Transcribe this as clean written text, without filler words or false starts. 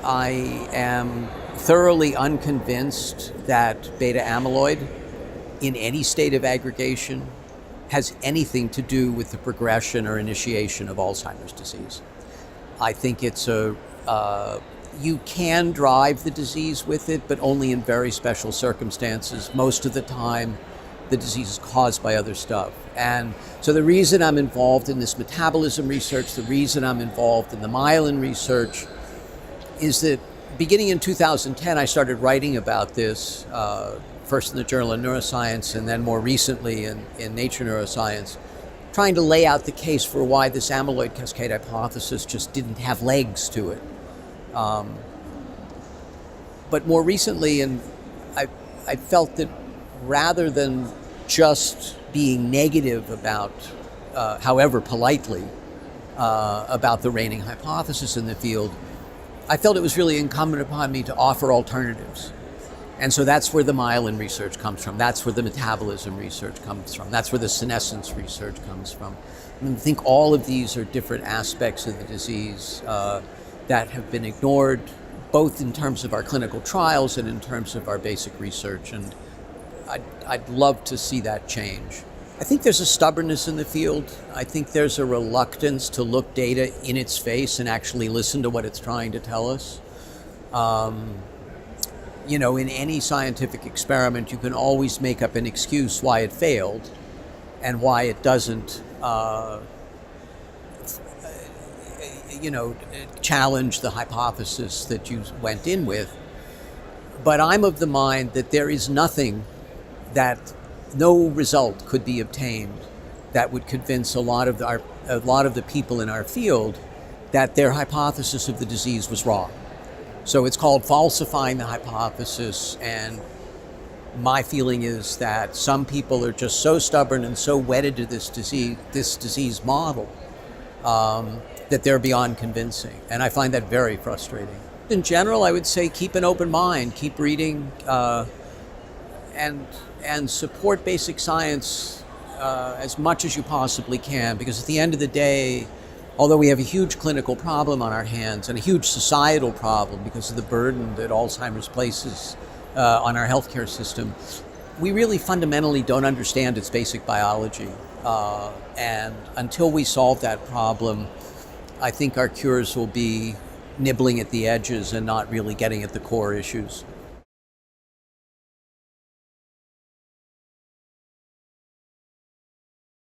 I am thoroughly unconvinced that beta amyloid in any state of aggregation has anything to do with the progression or initiation of Alzheimer's disease. I think you can drive the disease with it, but only in very special circumstances. Most of the time, the disease is caused by other stuff. And so the reason I'm involved in this metabolism research, the reason I'm involved in the myelin research, is that beginning in 2010, I started writing about this, first in the Journal of Neuroscience and then more recently in Nature Neuroscience, trying to lay out the case for why this amyloid cascade hypothesis just didn't have legs to it. But more recently, and I felt that rather than just being negative about, however politely, about the reigning hypothesis in the field, I felt it was really incumbent upon me to offer alternatives. And so that's where the myelin research comes from. That's where the metabolism research comes from. That's where the senescence research comes from. And I think all of these are different aspects of the disease that have been ignored, both in terms of our clinical trials and in terms of our basic research. And I'd love to see that change. I think there's a stubbornness in the field. I think there's a reluctance to look data in its face and actually listen to what it's trying to tell us. In any scientific experiment, you can always make up an excuse why it failed and why it doesn't, challenge the hypothesis that you went in with. But I'm of the mind that there is nothing that no result could be obtained that would convince a lot of the people in our field that their hypothesis of the disease was wrong. So it's called falsifying the hypothesis, and my feeling is that some people are just so stubborn and so wedded to this disease model that they're beyond convincing, and I find that very frustrating. In general, I would say keep an open mind, keep reading, and support basic science as much as you possibly can, because at the end of the day, although we have a huge clinical problem on our hands and a huge societal problem because of the burden that Alzheimer's places on our healthcare system, we really fundamentally don't understand its basic biology. And until we solve that problem, I think our cures will be nibbling at the edges and not really getting at the core issues.